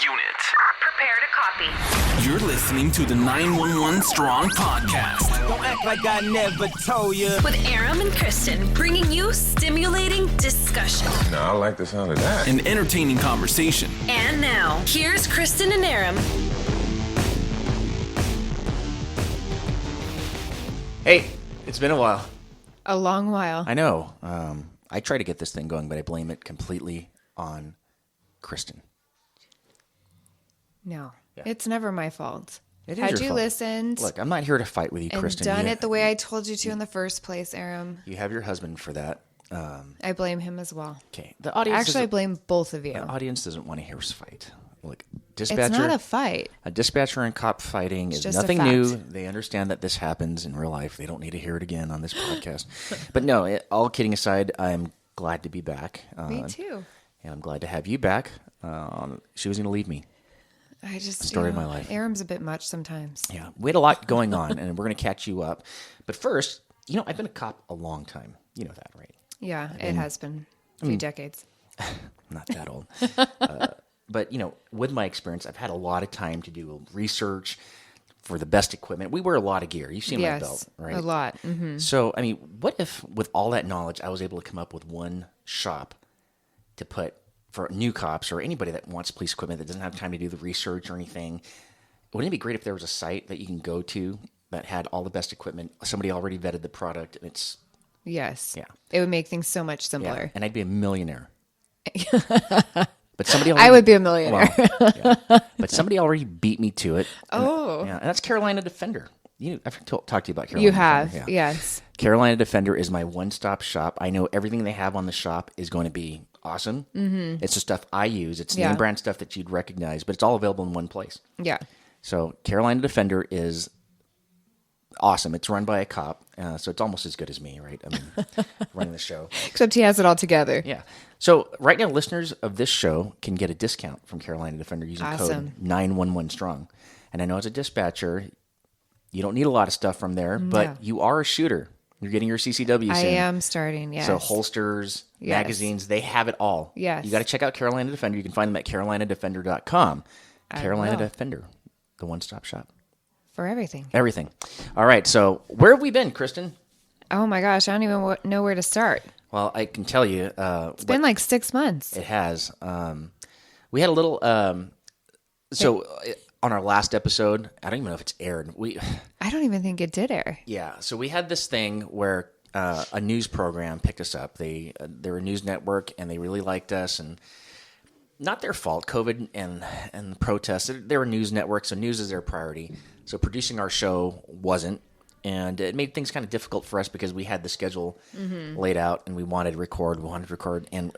unit. Prepare to copy. You're listening to the 911 Strong podcast. Don't act like I never told you. With Aram and Kristen, bringing you stimulating discussion. No, I like the sound of that. An entertaining conversation. And now, here's Kristen and Aram. Hey, it's been a while. A long while. I know. I try to get this thing going, but I blame it completely on Kristen. No, Yeah. it's never my fault. It is Had your you fault. listened Look, I'm not here to fight with you, and Kristen. done You- it the way I told you to in the first place, Aram, You have your husband for that. I blame him as well. Okay. The audience Actually, I blame both of you. the audience doesn't want to hear us fight. Look, It's dispatcher. not a fight. A dispatcher and cop fighting is just a nothing fact. new. They understand that this happens in real life. They don't need to hear it again on this podcast. But no, all kidding aside, I'm glad to be back. Me too. And I'm glad to have you back. She was going to leave me. I just story of my life. Aram's a bit much sometimes. Yeah, we had a lot going on, and we're going to catch you up. But first, I've been a cop a long time. You know that, right? Yeah, it has been a few decades. Not that old. But, with my experience, I've had a lot of time to do research for the best equipment. We wear a lot of gear. You've seen my belt, right? A lot. Mm-hmm. So, what if with all that knowledge, I was able to come up with one shop to put for new cops or anybody that wants police equipment that doesn't have time to do the research or anything? Wouldn't it be great if there was a site that you can go to that had all the best equipment? Somebody already vetted the product, and it's Yes. Yeah. It would make things so much simpler. and I'd be a millionaire. But somebody already, I would be a millionaire. But somebody already beat me to it. Oh. And that's Carolina Defender. I've talked to you about Carolina You Defender. have, Yeah. yes. Carolina Defender is my one-stop shop. I know everything they have on the shop is going to be awesome. Mm-hmm. It's the stuff I use. It's name brand stuff that you'd recognize, but it's all available in one place. Yeah. So Carolina Defender is awesome. It's run by a cop, so it's almost as good as me, right? Running the show. Except he has it all together. Yeah. So right now, listeners of this show can get a discount from Carolina Defender using Awesome. code 911STRONG. And I know as a dispatcher, you don't need a lot of stuff from there, but No. you are a shooter. You're getting your CCW I soon. am starting, yes. So holsters, Yes. magazines, they have it all. Yes. You got to check out Carolina Defender. You can find them at carolinadefender.com. Carolina will. Defender, the one-stop shop. For everything. Everything. All right. So where have we been, Kristen? Oh my gosh, I don't even know where to start. Well, I can tell you. It's been like 6 months. It has. We had a little. On our last episode, I don't even know if it's aired. I don't even think it did air. Yeah. So we had this thing where a news program picked us up. They're a news network, and they really liked us, and not their fault. COVID and the protests. They're a news network, so news is their priority. So producing our show wasn't. And it made things kind of difficult for us because we had the schedule laid out and we wanted to record. And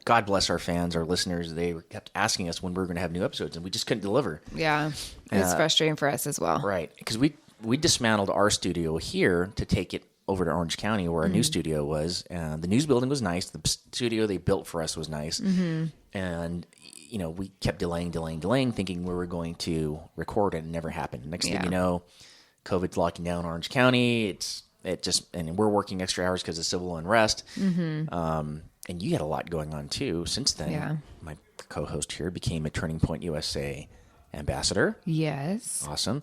God bless our fans, our listeners. They kept asking us when we were going to have new episodes, and we just couldn't deliver. Yeah. It's frustrating for us as well. Right. Because we dismantled our studio here to take it over to Orange County where our new studio was. The news building was nice. The studio they built for us was nice. And, we kept delaying, thinking we were going to record, and it never happened. Next thing you know, COVID's locking down Orange County. And we're working extra hours because of civil unrest. And you had a lot going on too. Since then, Yeah. my co-host here became a Turning Point USA ambassador. Yes. Awesome.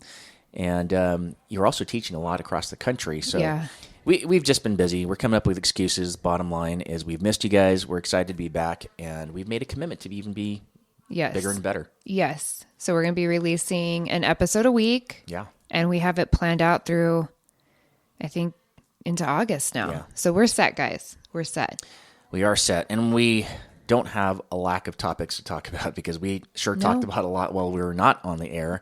And you're also teaching a lot across the country. So Yeah. we've just been busy. We're coming up with excuses. Bottom line is we've missed you guys. We're excited to be back, and we've made a commitment to even be Yes. bigger and better. Yes. So we're going to be releasing an episode a week. Yeah. And we have it planned out through, I think, into August now. Yeah. So we're set, guys. We're set. We are set, and we don't have a lack of topics to talk about because we sure talked about a lot while we were not on the air.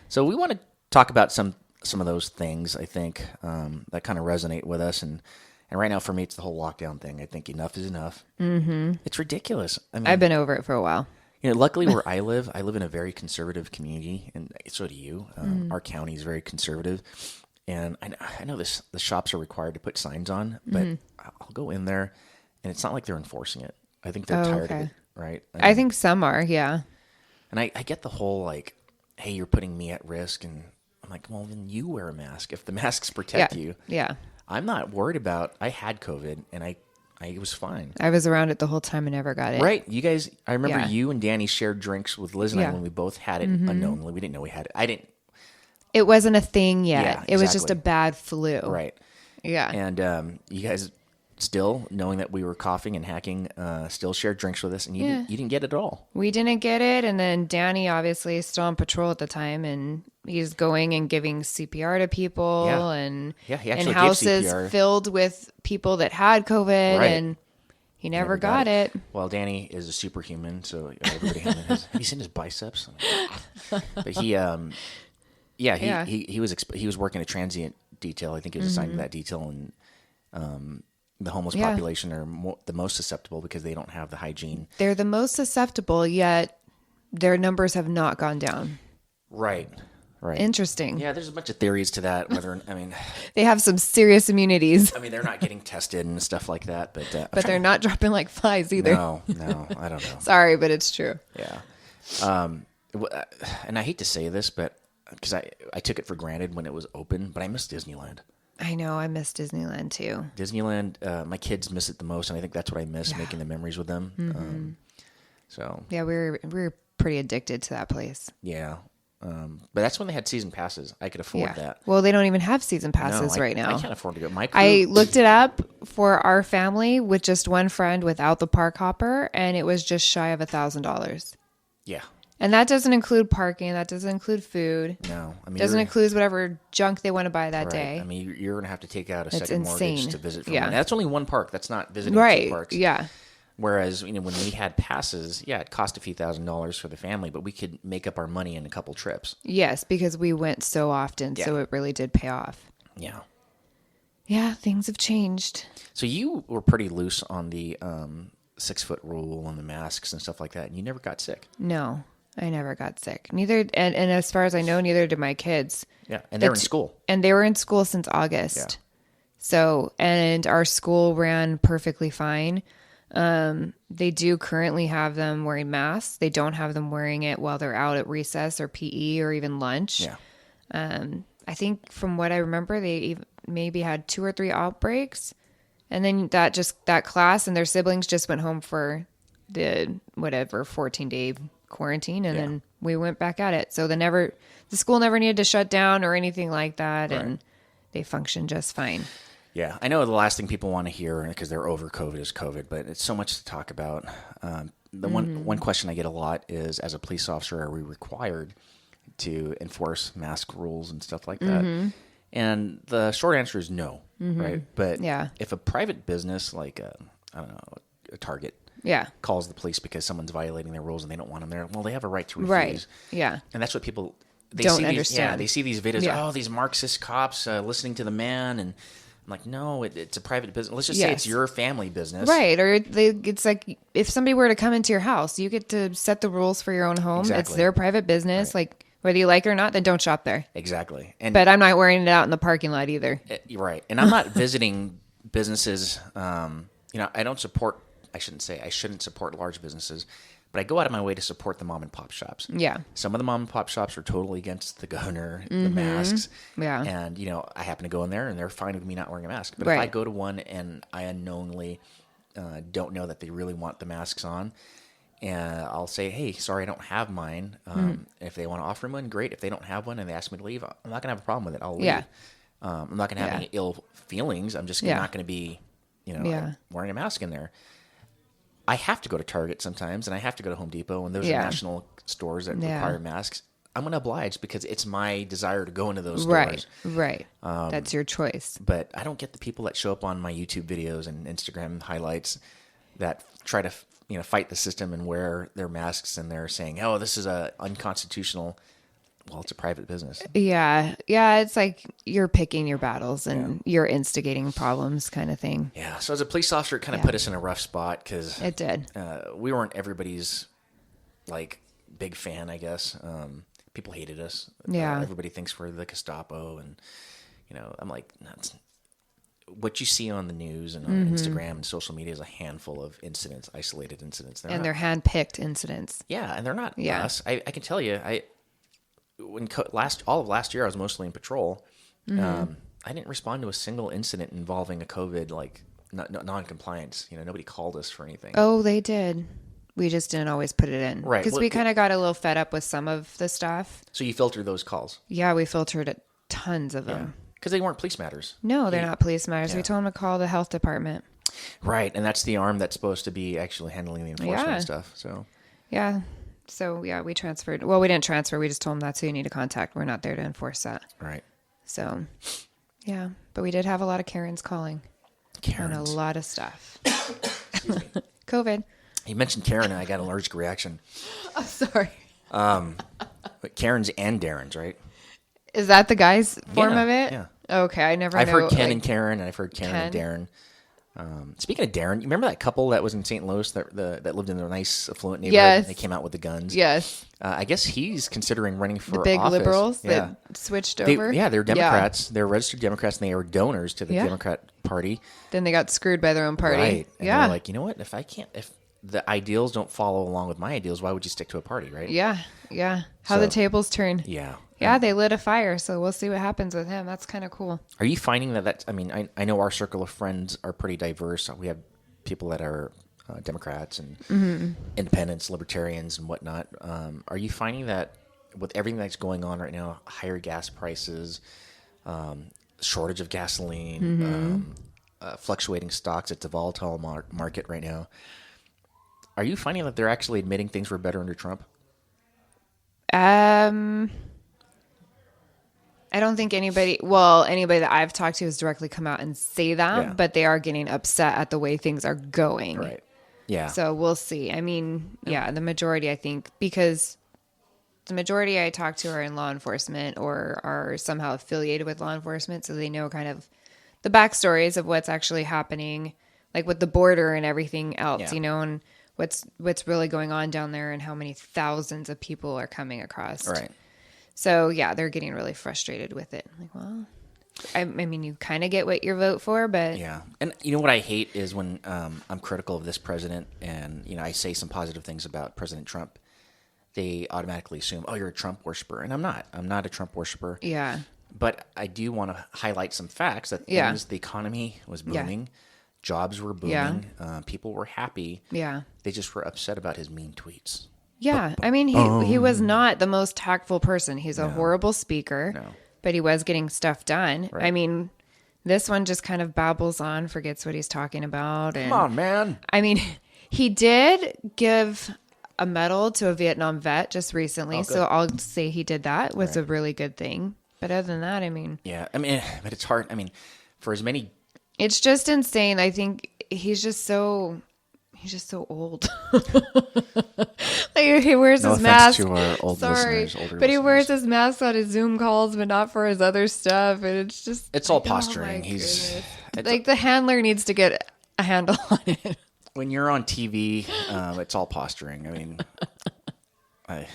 So we want to talk about some of those things, I think, that kind of resonate with us. And right now, for me, it's the whole lockdown thing. I think enough is enough. Mm-hmm. It's ridiculous. I've been over it for a while. Luckily where I live in a very conservative community, and so do you. Our county is very conservative. And I know the shops are required to put signs on, but I'll go in there, and it's not like they're enforcing it. I think they're tired of it, right? I think some are, yeah. And I get the whole, like, hey, you're putting me at risk. And I'm like, well, then you wear a mask if the masks protect you. Yeah. I'm not worried about, I had COVID, and I I was fine. I was around it the whole time and never got it. Right. You guys, I remember Yeah. you and Danny shared drinks with Liz and I Yeah. when we both had it unknowingly. We didn't know we had it. I didn't. It wasn't a thing yet. Yeah, It was just a exactly. bad flu. Right. Yeah. And you guys still, knowing that we were coughing and hacking, still shared drinks with us, and you didn't get it at all. We didn't get it. And then Danny obviously is still on patrol at the time, and he's going and giving CPR to people Yeah. and Yeah, he in actually gave houses CPR. filled with people that had COVID, Right. and he never got it. Well, Danny is a superhuman, so everybody have you seen his biceps? But he, he was working a transient detail. I think he was assigned to that detail, and the homeless Yeah. population are the most susceptible because they don't have the hygiene. They're the most susceptible, yet their numbers have not gone down. Right. Right. Interesting. Yeah, there's a bunch of theories to that. Whether They have some serious immunities, they're not getting tested and stuff like that, but but they're not dropping like flies either. No, I don't know. Sorry, but it's true. Yeah. And I hate to say this, but because I took it for granted when it was open, but I miss Disneyland. I know. I miss Disneyland too. Disneyland, my kids miss it the most, and I think that's what I miss, making the memories with them. So Yeah, we were pretty addicted to that place. yeah, but that's when they had season passes. I could afford that. Well, they don't even have season No, passes right now. I can't afford to go. My crew, I looked it up for our family with just one friend without the park hopper, and it was just shy of $1,000. yeah, And that doesn't include parking. That doesn't include food. no, Doesn't include whatever junk they want to buy that right. day. I mean, you're gonna have to take out a It's second mortgage insane. to visit. From Yeah. that's only one park. That's not visiting Right. two parks. Yeah. Whereas, when we had passes, it cost a few $1,000s for the family, but we could make up our money in a couple trips. Yes, because we went so often, so Yeah. it really did pay off. Yeah. Yeah, things have changed. So you were pretty loose on the 6-foot rule and the masks and stuff like that, and you never got sick. No, I never got sick. Neither, and as far as I know, neither did my kids. Yeah, and they're in school. And they were in school since August. Yeah. So, and our school ran perfectly fine. They do currently have them wearing masks. They don't have them wearing it while they're out at recess or PE or even lunch. Yeah. I think from what I remember, they maybe had 2 or 3 outbreaks. And then that class and their siblings just went home for the 14-day quarantine. And then we went back at it. So the school never needed to shut down or anything like that. Right. And they functioned just fine. Yeah, I know the last thing people want to hear because they're over COVID is COVID, but it's so much to talk about. The one question I get a lot is, as a police officer, are we required to enforce mask rules and stuff like that? And the short answer is no, right? But Yeah. if a private business like a Target Yeah. calls the police because someone's violating their rules and they don't want them there, well, they have a right to refuse. Right. Yeah. And that's what people Don't see understand. they see these videos. Yeah. Oh, these Marxist cops listening to the man, and I'm like, no, it's a private business. Let's just say Yes. it's your family business, Right. Or it's like if somebody were to come into your house, you get to set the rules for your own home. It's Exactly. their private business. Like whether you like it or not, then don't shop there. Exactly. And But I'm not wearing it out in the parking lot either. you're right. And I'm not visiting businesses. I don't support. I shouldn't support large businesses, but I go out of my way to support the mom and pop shops. Yeah. Some of the mom and pop shops are totally against the governor, the masks. Yeah. And, I happen to go in there and they're fine with me not wearing a mask. But if Right. I go to one and I unknowingly don't know that they really want the masks on, and I'll say, hey, sorry, I don't have mine. If they want to offer me one, great. If they don't have one and they ask me to leave, I'm not going to have a problem with it. I'll leave. Yeah. I'm not going to have Yeah. any ill feelings. I'm just Yeah. not going to be, Yeah. wearing a mask in there. I have to go to Target sometimes, and I have to go to Home Depot, and those are Yeah. national stores that Yeah. require masks. I'm going to oblige because it's my desire to go into those Right. stores. Right. That's your choice. But I don't get the people that show up on my YouTube videos and Instagram highlights that try to fight the system and wear their masks, and they're saying, "Oh, this is a unconstitutional." Well, it's a private business. Yeah. Yeah. It's like you're picking your battles and you're instigating problems kind of thing. Yeah. So as a police officer, it kind of Yeah. put us in a rough spot because It did. we weren't everybody's big fan, I guess. People hated us. Yeah. Everybody thinks we're the Gestapo, and I'm like, that's what you see on the news and on Instagram and social media is a handful of incidents, isolated incidents. And they're hand-picked incidents. yeah, and they're not Yeah. us. I can tell you, all of last year, I was mostly in patrol. I didn't respond to a single incident involving a COVID non-compliance. Nobody called us for anything. Oh, they did. We just didn't always put it in. Right. Because we kind of got a little fed up with some of the stuff. So you filter those calls? Yeah, we filtered tons of them. Because they weren't police matters. No, they're not police matters. Yeah. We told them to call the health department. Right, and that's the arm that's supposed to be actually handling the enforcement and stuff. So yeah. So, yeah, we transferred. Well, we didn't transfer. We just told them that's who you need to contact. We're not there to enforce that. Right. So, yeah. But we did have a lot of Karens calling. Karens. On a lot of stuff. COVID. You mentioned Karen, and I got an allergic reaction. Oh, sorry. But Karens and Darrens, right? Is that the guy's form Yeah, of it? yeah. Okay, I've heard Ken and Karen, and I've heard Karen and Darren. Speaking of Darren, you remember that couple that was in St. Louis that lived in a nice, affluent neighborhood? Yes. They came out with the guns. Yes. I guess he's considering running for The big office. liberals Yeah. that switched over? They're Democrats. They're registered Democrats, and they are donors to the Democrat Party. Then they got screwed by their own party. Right. And yeah. they're like, you know what? If the ideals don't follow along with my ideals, why would you stick to a party, right? Yeah. Yeah. How the tables turn. Yeah. Yeah, they lit a fire, so we'll see what happens with him. That's kind of cool. Are you finding that I mean, I know our circle of friends are pretty diverse. We have people that are Democrats and independents, libertarians, and whatnot. Are you finding that with everything that's going on right now, higher gas prices, shortage of gasoline, fluctuating stocks, it's a volatile market right now, are you finding that they're actually admitting things were better under Trump? I don't think anybody that I've talked to has directly come out and say that, but they are getting upset at the way things are going. Right. Yeah. So we'll see. I mean, the majority, I think, because the majority I talk to are in law enforcement or are somehow affiliated with law enforcement. So they know kind of the backstories of what's actually happening, like with the border and everything else, and what's really going on down there and how many thousands of people are coming across. Right. So, they're getting really frustrated with it. Like, well, I mean, you kind of get what you vote for, but... Yeah. And you know what I hate is when I'm critical of this president and, I say some positive things about President Trump, they automatically assume, oh, you're a Trump worshiper. And I'm not. I'm not a Trump worshiper. Yeah. But I do want to highlight some facts that the economy was booming. Jobs were booming. People were happy. Yeah. They just were upset about his mean tweets. Yeah, I mean, he was not the most tactful person. He's a horrible speaker, but he was getting stuff done. Right. I mean, this one just kind of babbles on, forgets what he's talking about. And, come on, man. I mean, he did give a medal to a Vietnam vet just recently, so I'll say he did that. It was a really good thing. But other than that, I mean... Yeah, I mean, but it's hard. I mean, for as many... It's just insane. I think he's just so old. Like he wears his mask. To our old listeners, but he wears his mask on his Zoom calls, but not for his other stuff. And it's all posturing. Like the handler needs to get a handle on it. When you're on TV, it's all posturing. I mean, I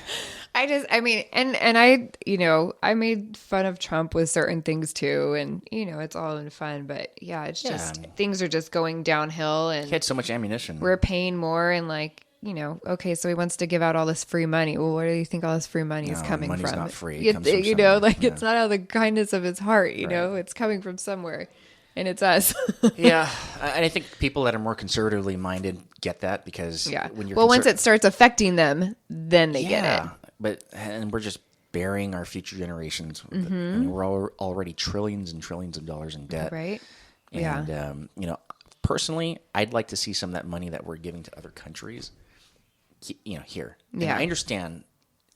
made fun of Trump with certain things too, and it's all in fun. But it's just things are just going downhill, and he had so much ammunition. We're paying more, and okay, so he wants to give out all this free money. Well, where do you think all this free money is coming money's from? Not free. It's not out of the kindness of his heart. It's coming from somewhere, and it's us. Yeah, and I think people that are more conservatively minded get that because when you're once it starts affecting them, then they get it. But we're just burying our future generations. I mean, we're already trillions and trillions of dollars in debt. Right. And, personally, I'd like to see some of that money that we're giving to other countries, here. And I understand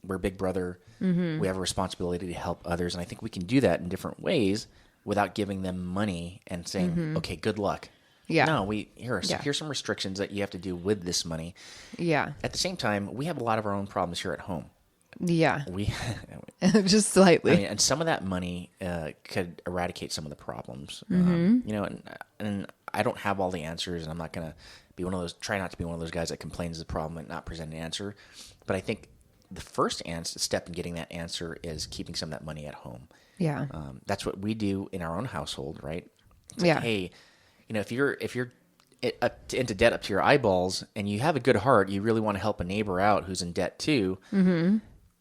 we're Big Brother. We have a responsibility to help others. And I think we can do that in different ways without giving them money and saying, okay, good luck. Yeah. No, here's some restrictions that you have to do with this money. Yeah. At the same time, we have a lot of our own problems here at home. Yeah. We just slightly. I mean, and some of that money could eradicate some of the problems. And I don't have all the answers, and I'm not going to be try not to be one of those guys that complains of the problem and not present an answer. But I think the first step in getting that answer is keeping some of that money at home. Yeah. That's what we do in our own household, right? It's like, hey, if you're into debt up to your eyeballs and you have a good heart, you really want to help a neighbor out who's in debt too.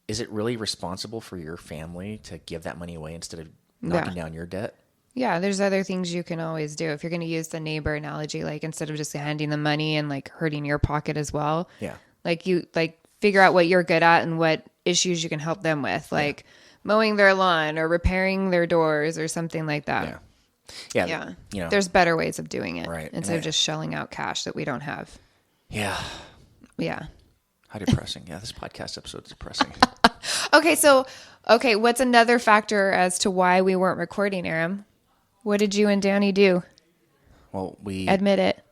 Is it really responsible for your family to give that money away instead of knocking down your debt? Yeah, there's other things you can always do. If you're going to use the neighbor analogy, like instead of just handing them money and like hurting your pocket as well. Yeah. Like you like figure out what you're good at and what issues you can help them with, like mowing their lawn or repairing their doors or something like that. Yeah. Yeah. You know, There's better ways of doing it, Right. instead of just shelling out cash that we don't have. yeah. Yeah. How depressing. Yeah. This podcast episode is depressing. Okay, what's another factor as to why we weren't recording, Aram? What did you and Danny do? Well, we Admit it.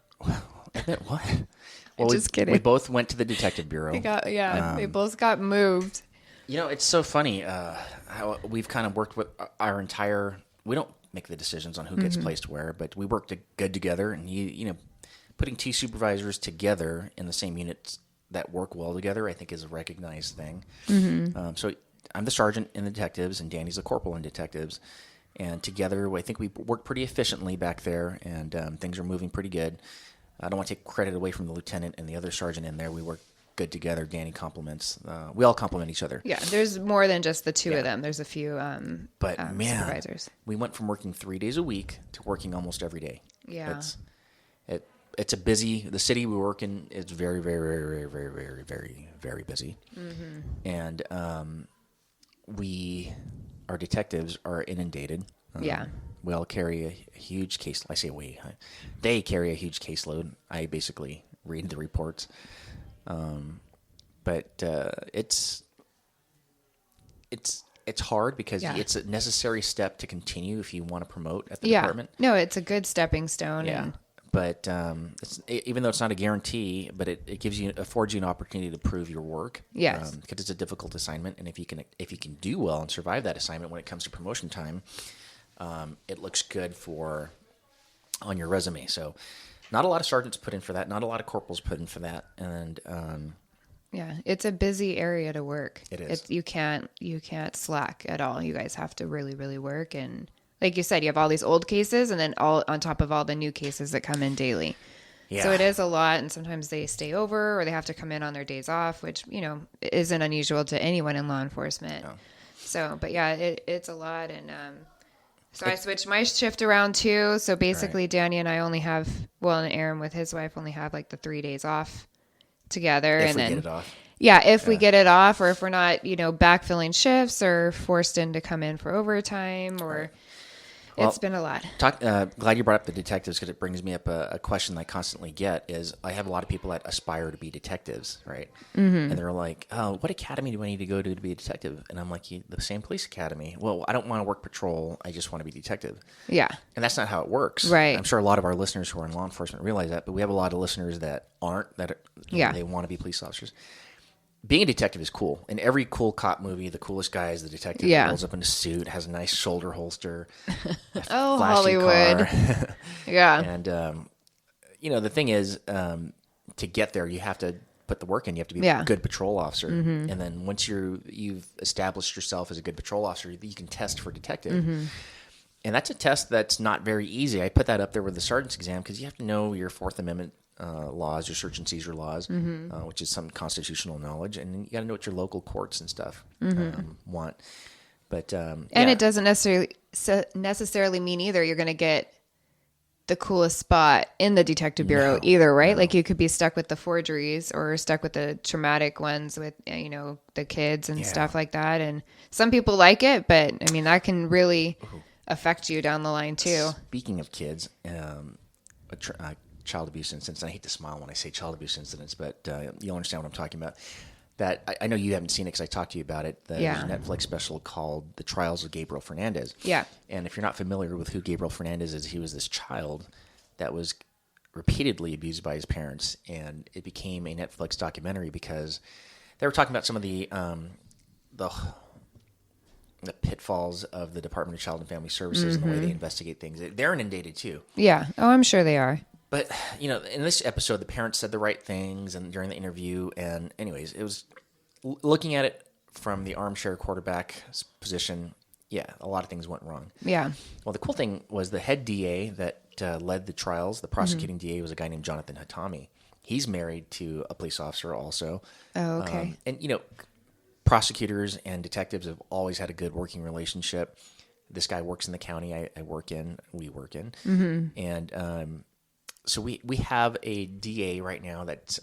admit what? Well, Just kidding. We both went to the detective bureau. They both got moved. You know, it's so funny how we've kind of worked with our entire. We don't make the decisions on who gets placed where, but we work good together. And you know, putting two supervisors together in the same units that work well together, I think, is a recognized thing. So I'm the sergeant in the detectives, and Danny's the corporal in detectives. And together, I think we work pretty efficiently back there, and things are moving pretty good. I don't want to take credit away from the lieutenant and the other sergeant in there. We work good together. Danny compliments. We all compliment each other. Yeah, there's more than just the two of them. There's a few But man, supervisors. we went from working 3 days a week to working almost every day. Yeah. It's a busy. The city we work in is very, very, very, very, very, very, very, very busy. And our detectives are inundated. Yeah. We all carry a huge case. I say we. They carry a huge caseload. I basically read the reports. But it's hard because it's a necessary step to continue if you want to promote at the department. No, it's a good stepping stone. Yeah. But even though it's not a guarantee, but it affords you an opportunity to prove your work. Yes. Because it's a difficult assignment, and if you can do well and survive that assignment when it comes to promotion time, it looks good on your resume. So, not a lot of sergeants put in for that. Not a lot of corporals put in for that, and yeah, it's a busy area to work. It is. You can't slack at all. You guys have to really, really work, and like you said, you have all these old cases, and then all on top of all the new cases that come in daily. Yeah. So it is a lot, and sometimes they stay over or they have to come in on their days off, which isn't unusual to anyone in law enforcement. No. So, but yeah, it's a lot, and so I switched my shift around too. So basically, Danny and I only have, and Aaron with his wife only have like the 3 days off together, if and we then get it off. Yeah, if we get it off, or if we're not, backfilling shifts or forced in to come in for overtime, or it's been a lot. Glad you brought up the detectives, because it brings me up a question I constantly get is I have a lot of people that aspire to be detectives, right? And they're like, oh, what academy do I need to go to be a detective? And I'm like, the same police academy. Well, I don't want to work patrol. I just want to be detective. Yeah. And that's not how it works. Right. I'm sure a lot of our listeners who are in law enforcement realize that, but we have a lot of listeners that aren't, they want to be police officers. Being a detective is cool. In every cool cop movie, the coolest guy is the detective. He rolls up in a suit, has a nice shoulder holster, oh, flashy Hollywood. car. Yeah. And, the thing is, to get there, you have to put the work in. You have to be a good patrol officer. And then once you've established yourself as a good patrol officer, you can test for detective. And that's a test that's not very easy. I put that up there with the sergeant's exam because you have to know your Fourth Amendment laws, your search and seizure laws, which is some constitutional knowledge, and you got to know what your local courts and stuff want. But and it doesn't necessarily mean either you're going to get the coolest spot in the detective bureau either, right? No. Like you could be stuck with the forgeries or stuck with the traumatic ones with the kids and stuff like that. And some people like it, but I mean that can really affect you down the line too. Speaking of kids, child abuse incidents. I hate to smile when I say child abuse incidents, but you'll understand what I'm talking about. That I know you haven't seen it because I talked to you about it. There's a Netflix special called The Trials of Gabriel Fernandez. Yeah. And if you're not familiar with who Gabriel Fernandez is, he was this child that was repeatedly abused by his parents, and it became a Netflix documentary because they were talking about some of the pitfalls of the Department of Child and Family Services and the way they investigate things. They're inundated too. Yeah. Oh, I'm sure they are. But, in this episode, the parents said the right things and during the interview. And anyways, it was looking at it from the armchair quarterback position. Yeah, a lot of things went wrong. Yeah. Well, the cool thing was the head DA that led the trials, the prosecuting DA, was a guy named Jonathan Hatami. He's married to a police officer also. Oh, okay. And prosecutors and detectives have always had a good working relationship. this guy works in the county we work in. Mm-hmm. And so we have a DA right now that's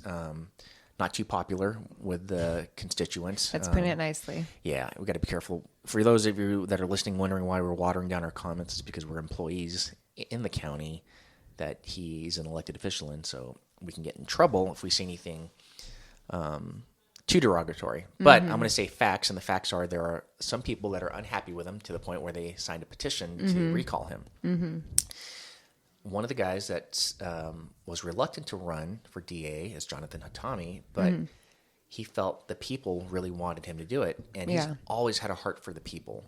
not too popular with the constituents. That's putting it nicely. Yeah, we got to be careful. For those of you that are listening, wondering why we're watering down our comments, is because we're employees in the county that he's an elected official in, so we can get in trouble if we say anything too derogatory. But I'm going to say facts, and the facts are there are some people that are unhappy with him to the point where they signed a petition to recall him. Mm-hmm. One of the guys that was reluctant to run for DA is Jonathan Hatami, but he felt the people really wanted him to do it. And he's always had a heart for the people,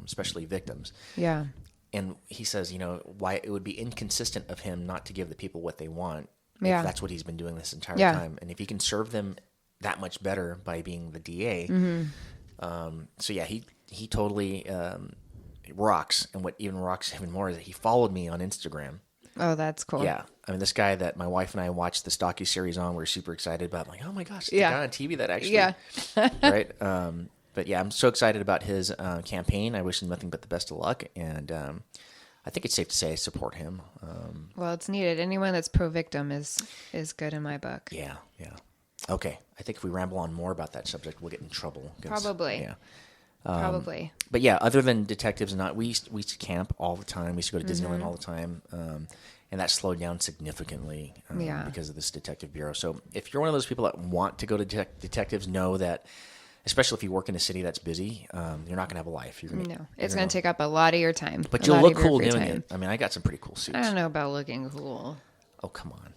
especially victims. Yeah. And he says, why it would be inconsistent of him not to give the people what they want Yeah. if that's what he's been doing this entire time. And if he can serve them that much better by being the DA. So, yeah, he totally rocks. And what even rocks even more is that he followed me on Instagram. Oh, that's cool. Yeah. I mean, this guy that my wife and I watched this docuseries on, we're super excited about. I'm like, oh my gosh, the guy on TV that actually, right? But yeah, I'm so excited about his campaign. I wish him nothing but the best of luck. And I think it's safe to say I support him. Well, it's needed. Anyone that's pro-victim is good in my book. Yeah. Okay. I think if we ramble on more about that subject, we'll get in trouble. Probably. Yeah. Probably. But yeah, other than detectives, we used to camp all the time. We used to go to Disneyland all the time, and that slowed down significantly because of this detective bureau. So if you're one of those people that want to go to detectives, know that, especially if you work in a city that's busy, you're not going to have a life. It's going to take up a lot of your time. But you'll look cool doing it. I mean, I got some pretty cool suits. I don't know about looking cool. Oh, come on.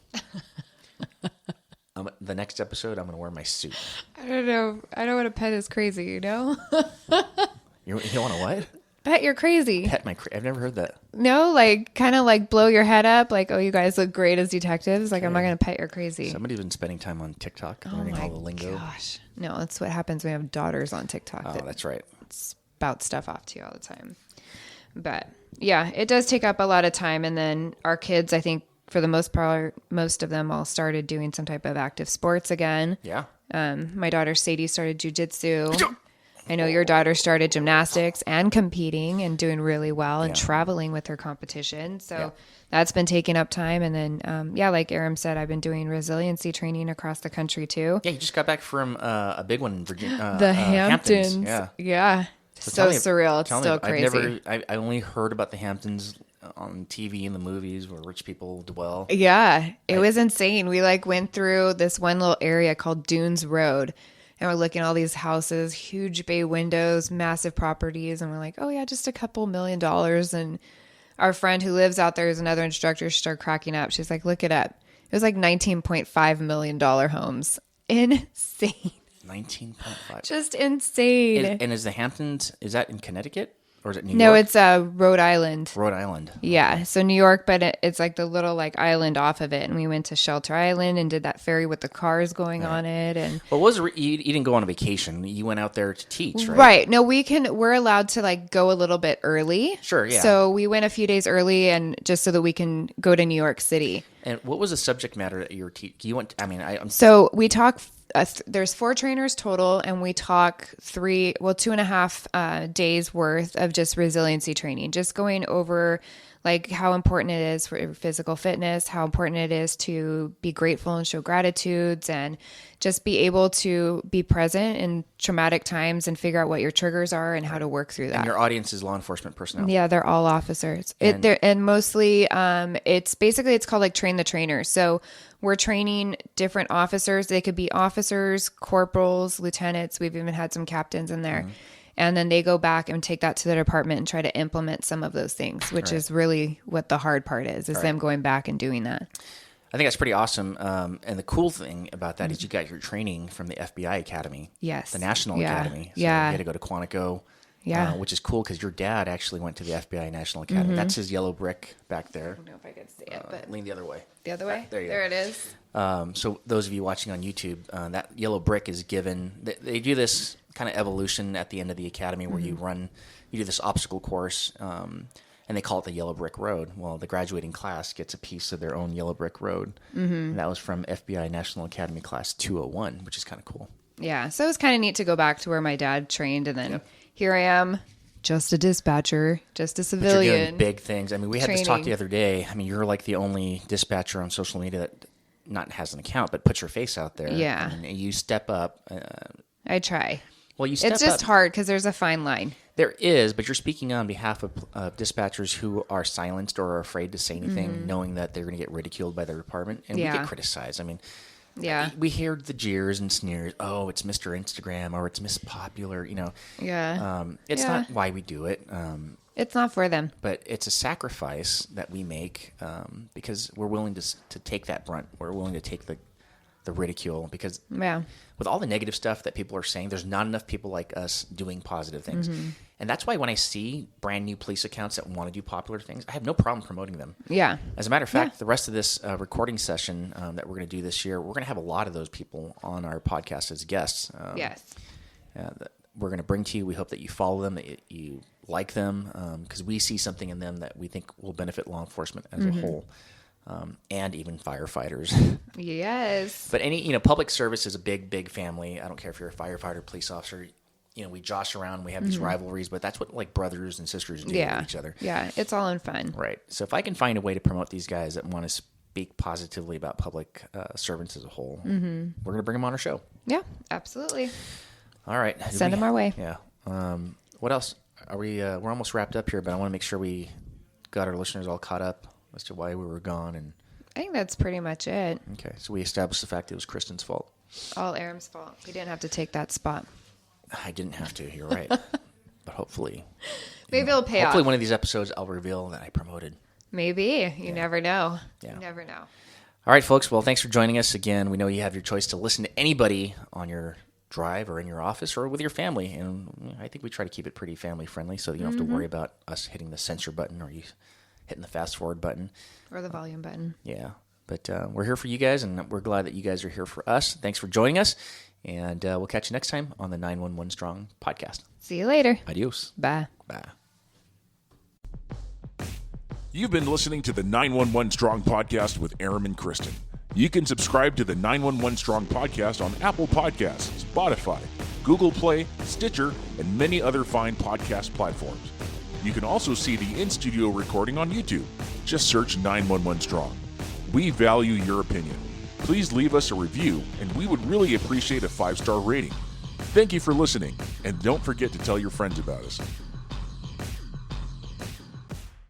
The next episode, I'm going to wear my suit. I don't know. I don't want to pet is crazy, You want to what? Pet you're crazy. I've never heard that. No, kind of blow your head up. Oh, you guys look great as detectives. I'm not going to pet you're crazy. Somebody's been spending time on TikTok learning all the lingo. Gosh. No, that's what happens when we have daughters on TikTok. Oh, that's right. Spout stuff off to you all the time. But yeah, it does take up a lot of time. And then our kids, I think, for the most part, most of them all started doing some type of active sports again. Yeah. My daughter Sadie started jujitsu. I know your daughter started gymnastics and competing and doing really well and traveling with her competition. So that's been taking up time. And then, like Aram said, I've been doing resiliency training across the country too. Yeah, you just got back from a big one in Virginia. The Hamptons. Yeah. So surreal. It's still crazy. I only heard about the Hamptons on TV in the movies where rich people dwell. Yeah, it was insane. We went through this one little area called Dunes Road, and we're looking at all these houses, huge bay windows, massive properties, and we're like, oh yeah, just a couple $1 million. And our friend who lives out there is another instructor. She started cracking up. She's like, look it up. It was $19.5 million homes. Insane. 19.5. Just insane. And is the Hamptons, is that in Connecticut? Or is it New York? No, it's Rhode Island. Rhode Island. Yeah. So New York, but it's the little island off of it. And we went to Shelter Island and did that ferry with the cars going on it. And well, you didn't go on a vacation. You went out there to teach, right? Right. No, we're allowed to go a little bit early. Sure, yeah. So we went a few days early and just so that we can go to New York City. And what was the subject matter that you were teaching? You went, So we talk, there's 4 trainers total, and we talk 2.5 days worth of just resiliency training, just going over how important it is for physical fitness, how important it is to be grateful and show gratitudes, and just be able to be present in traumatic times and figure out what your triggers are and how to work through that. And your audience is law enforcement personnel. Yeah, they're all officers. And mostly, it's called train the trainer. So we're training different officers. They could be officers, corporals, lieutenants. We've even had some captains in there. Mm-hmm. And then they go back and take that to the department and try to implement some of those things, which is really what the hard part is them going back and doing that. I think that's pretty awesome. And the cool thing about that is you got your training from the FBI Academy. Yes. The National Academy. So you had to go to Quantico. Yeah. Which is cool because your dad actually went to the FBI National Academy. Mm-hmm. That's his yellow brick back there. I don't know if I can see it, but lean the other way. The other way? There it is. So those of you watching on YouTube, that yellow brick is given. They do this kind of evolution at the end of the academy where you do this obstacle course, and they call it the yellow brick road. Well, the graduating class gets a piece of their own yellow brick road. Mm-hmm. And that was from FBI National Academy Class 201, which is kind of cool. Yeah. So it was kind of neat to go back to where my dad trained, and then here I am just a dispatcher, just a But you're doing civilian. big things. I mean, we had this talk Training. the other day. I mean, you're like the only dispatcher on social media that not has an account, but puts your face out there. Yeah. And you step up. I try. Well, you step It's just up. hard because there's a fine line. There is, but you're speaking on behalf of dispatchers who are silenced or are afraid to say anything, knowing that they're going to get ridiculed by their department. And we Yeah. get criticized. I mean, Yeah. we hear the jeers and sneers. Oh, it's Mr. Instagram or it's Miss Popular. You know, Yeah. it's Yeah. not why we do it. It's not for them. But it's a sacrifice that we make because we're willing to take that brunt. We're willing to take the ridicule because Yeah. with all the negative stuff that people are saying, there's not enough people like us doing positive things. And that's why when I see brand new police accounts that want to do popular things, I have no problem promoting them. Yeah. As a matter of fact, the rest of this recording session that we're going to do this year, we're going to have a lot of those people on our podcast as guests. Yes. That we're going to bring to you. We hope that you follow them, that you like them, because we see something in them that we think will benefit law enforcement as a whole, and even firefighters. Yes. But public service is a big, big family. I don't care if you're a firefighter, police officer. We josh around. We have these rivalries, but that's what like brothers and sisters do Yeah. with each other. Yeah. It's all in fun. Right. So if I can find a way to promote these guys that want to speak positively about public servants as a whole, we're going to bring them on our show. Yeah. Absolutely. All right. Send them our way. Yeah. What else? Are we? We're almost wrapped up here, but I want to make sure we got our listeners all caught up as to why we were gone. And I think that's pretty much it. okay, so we established the fact it was Kristen's fault. All Aram's fault. We didn't have to take that spot. I didn't have to. You're right. But hopefully, Maybe it'll pay hopefully off. one of these episodes I'll reveal that I promoted. Maybe. You never know. Yeah. You never know. All right, folks. Well, thanks for joining us again. We know you have your choice to listen to anybody on your drive or in your office or with your family, and I think we try to keep it pretty family friendly so that you don't have to worry about us hitting the censor button or you hitting the fast forward button. Or the volume button. Yeah, but we're here for you guys, and we're glad that you guys are here for us. Thanks for joining us, and we'll catch you next time on the 911 Strong podcast. See you later. Adios. Bye. Bye. You've been listening to the 911 Strong podcast with Aram and Kristen. You can subscribe to the 911 Strong podcast on Apple Podcasts, Spotify, Google Play, Stitcher, and many other fine podcast platforms. You can also see the in-studio recording on YouTube. Just search 911 Strong. We value your opinion. Please leave us a review, and we would really appreciate a 5-star rating. Thank you for listening, and don't forget to tell your friends about us.